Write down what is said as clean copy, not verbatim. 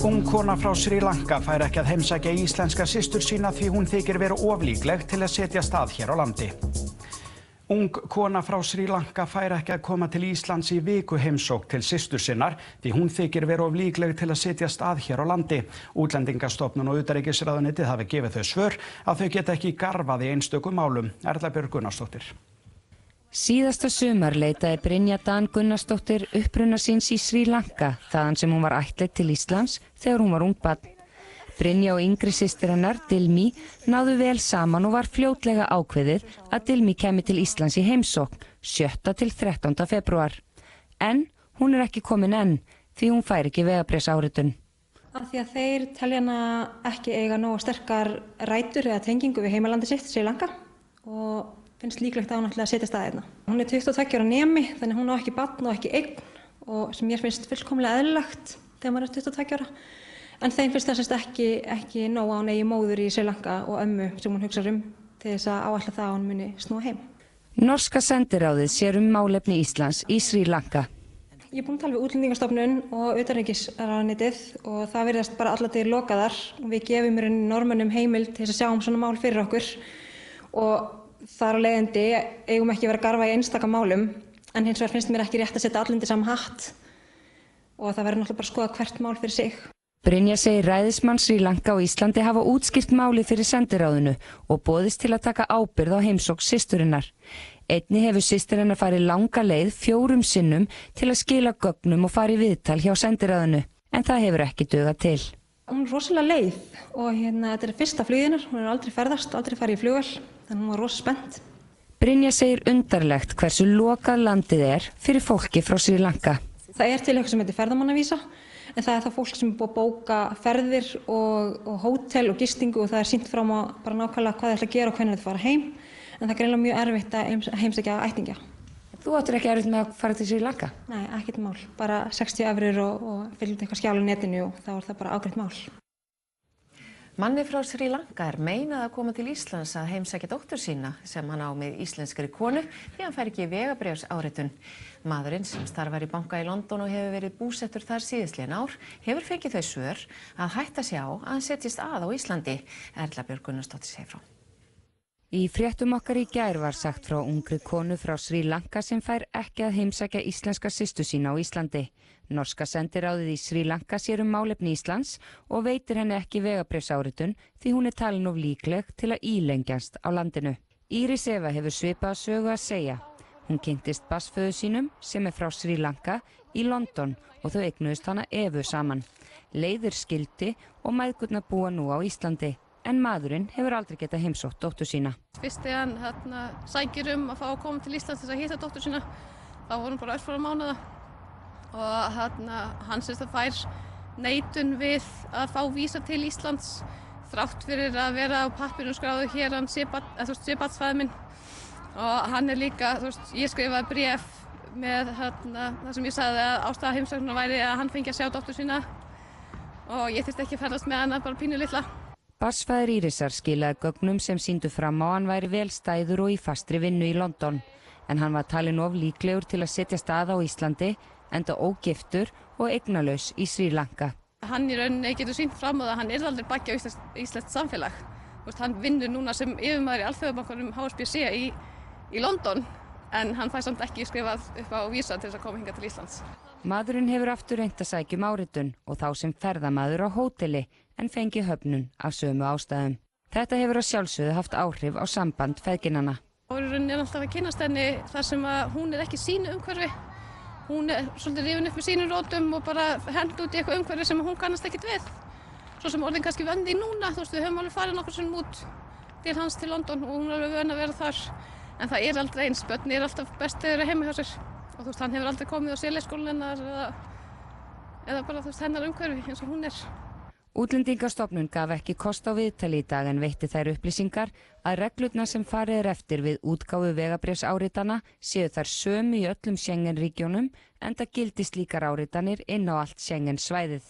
Ung kona frá Sri Lanka fær ekki að heimsækja íslenska systur sína því hún þykir vera of líkleg til að setjast að hér á landi. Ung kona frá Sri Lanka fær ekki að koma til Íslands í vikuheimsókn til systur sinnar því hún þykir vera of líkleg til að setjast að hér á landi. Útlendingastofnun og utanríkisráðuneytið hafi gefið þau svör að þau geta ekki garfað í einstökum málum. Erla Björg Gunnarsdóttir. Síðasta sumar leitaði Brynja Dan Gunnarsdóttir uppruna síns í Sri Lanka, þaðan sem hún var ættleidd til Íslands þegar hún var ung barn. Brynja og yngri systir hennar, Dilmi, náðu vel saman og var fljótlega ákveðið að Dilmi kæmi til Íslands í heimsókn 7. til 13. febrúar. En hún ekki komin enn því hún fær ekki vegabréfsáritun. Af því að þeir telja hana ekki eiga nógu sterkar rætur eða tengingu við heimalandi sitt, Sri Lanka, og finnst líklegt að hún ætli að setjast að hérna. Hún 22 ára nemi, þannig hún á ekki barn og ekki eign, og sem mér finnst fullkomlega eðlilegt þegar maður 22 ára. En þeim finnst þess ekki nóg að hún eigi móður í Sri Lanka og ömmu sem hún hugsar til þess að áætla það að hún muni snúa heim. Norska sendiráðið sér málefni Íslands í Sri Lanka. Ég búin að tala við Útlendingastofnun og utanríkisráðuneytið og það virðast bara allar dyr lokaðar og við gefum Norðmönnum heimild til þess að sjá svona mál fyrir okkur og þar á leiðandi eigum ekki vera að garfa í einstaka málum, en hins vegar finnst mér ekki rétt að setja allir undir sama hatt og það verður náttúrulega bara að skoða hvert mál fyrir sig. Brynja segir ræðismann Sri Lanka og Íslandi hafa útskýrt málið fyrir sendiráðinu og boðist til að taka ábyrgð á heimsókn systurinnar. Einnig hefur systir hennar farið langa leið 4 sinnum til að skila gögnum og fara í viðtal hjá sendiráðinu, en það hefur ekki dugað til. Hún rosalega leið og þetta fyrsta flugið hennar, hún aldrei ferðast, aldrei farið í flugvél, þannig hún var rosa spennt. Brynja segir undarlegt hversu lokað landið fyrir fólki frá Sri Lanka. Það til eitthvað sem heitir ferðamannavísa, en það það fólk sem búið að bóka ferðir og hótel og gistingu og það sýnt fram á bara nákvæmlega hvað það ætla að gera og hvernig það fara heim, en það greinilega mjög erfitt að heimsækja ættingja. Þú áttir ekki erfitt með að fara til Sri Lanka? Nei, ekkert mál, bara 60 evrur og fylgdi eitthvað skjál á netinu og þá það bara ágreitt mál. Manni frá Sri Lanka meinað að koma til Íslands að heimsækja dóttur sína sem hann á með íslenskri konu því hann fær ekki vegabréfsáritun. Maðurinn sem starfar í banka í London og hefur verið búsettur þar síðastliðin ár hefur fengið þau svör að hætta sig á að hann setjist að á Íslandi. Erla Björg Gunnarsdóttir segir frá. Í fréttum okkar í gær var sagt frá ungri konu frá Sri Lanka sem fær ekki að heimsækja íslenska systur sína á Íslandi. Norska sendiráðið í Sri Lanka sér málefni Íslands og veitir henni ekki vegabréfsáritun því hún talin of líkleg til að ílengjast á landinu. Íris Eva hefur svipaða sögu að segja. Hún kynntist barnsföður sínum sem frá Sri Lanka í London og þau eignuðust hana Evu saman. Leiðir skildi og mæðgurnar búa nú á Íslandi. En maðurinn hefur aldrei getað heimsótt dóttur sína. Fyrst þegar hann sækir að fá að koma til Íslands til að hitta dóttur sína, þá voru hann bara örfáa mánuða og hann fær neitun við að fá vísa til Íslands þrátt fyrir að vera á pappírum skráðu hér hann sé barnsfaðir minn og hann líka, ég skrifaði bréf með það sem ég sagði að ástæða heimsóknar væri að hann fengi að sjá dóttur sína og ég þyrfti ekki að ferðast með hana, bara pínu litla. Barnsfaðir Írisar skilaði gögnum sem sýndu fram á hann væri vel stæður og í fastri vinnu í London, en hann var talinn of líklegur til að setjast að á Íslandi, enda ógiftur og eignalaus í Sri Lanka. Hann í rauninni getur sýnt fram á það að hann aldrei bakki á íslenskt samfélag. Hann vinnur núna sem yfirmaður í alþjóðabankanum HSBC í London, en hann fær samt ekki skrifað upp á vísa til þess að koma hingað til Íslands. Maðurinn hefur aftur reynt að sækja áritun og þá sem ferðamaður á hóteli, en fengi höfnun af sömu ástæðum. Þetta hefur að sjálfsögðu haft áhrif á samband feðginanna. Raunin alltaf að kynnast henni þar sem að hún ekki sínu umhverfi. Hún svolítið rifin upp með sínum rótum og bara hent út í eitthvað umhverfi sem hún kannast ekkert við. Svo sem orðin kannski vönd í núna, við höfum alveg farið nokkur sinnum út til hans til London og hún alveg vön að vera þar. En það aldrei eins, börn alltaf best þegar þeir eru heima hjá sér. Og hann hefur aldrei komið á sérleikskólann hennar eða bara hennar umhverfi eins og hún Útlendingastofnun gaf ekki kost á viðtali í dag en veitti þær upplýsingar að reglurnar sem farið eftir við útgáfu vegabréfsáritana séu þær sömu í öllum Schengen-ríkjunum enda gildi slíkar áritanir inn á allt Schengen-svæðið.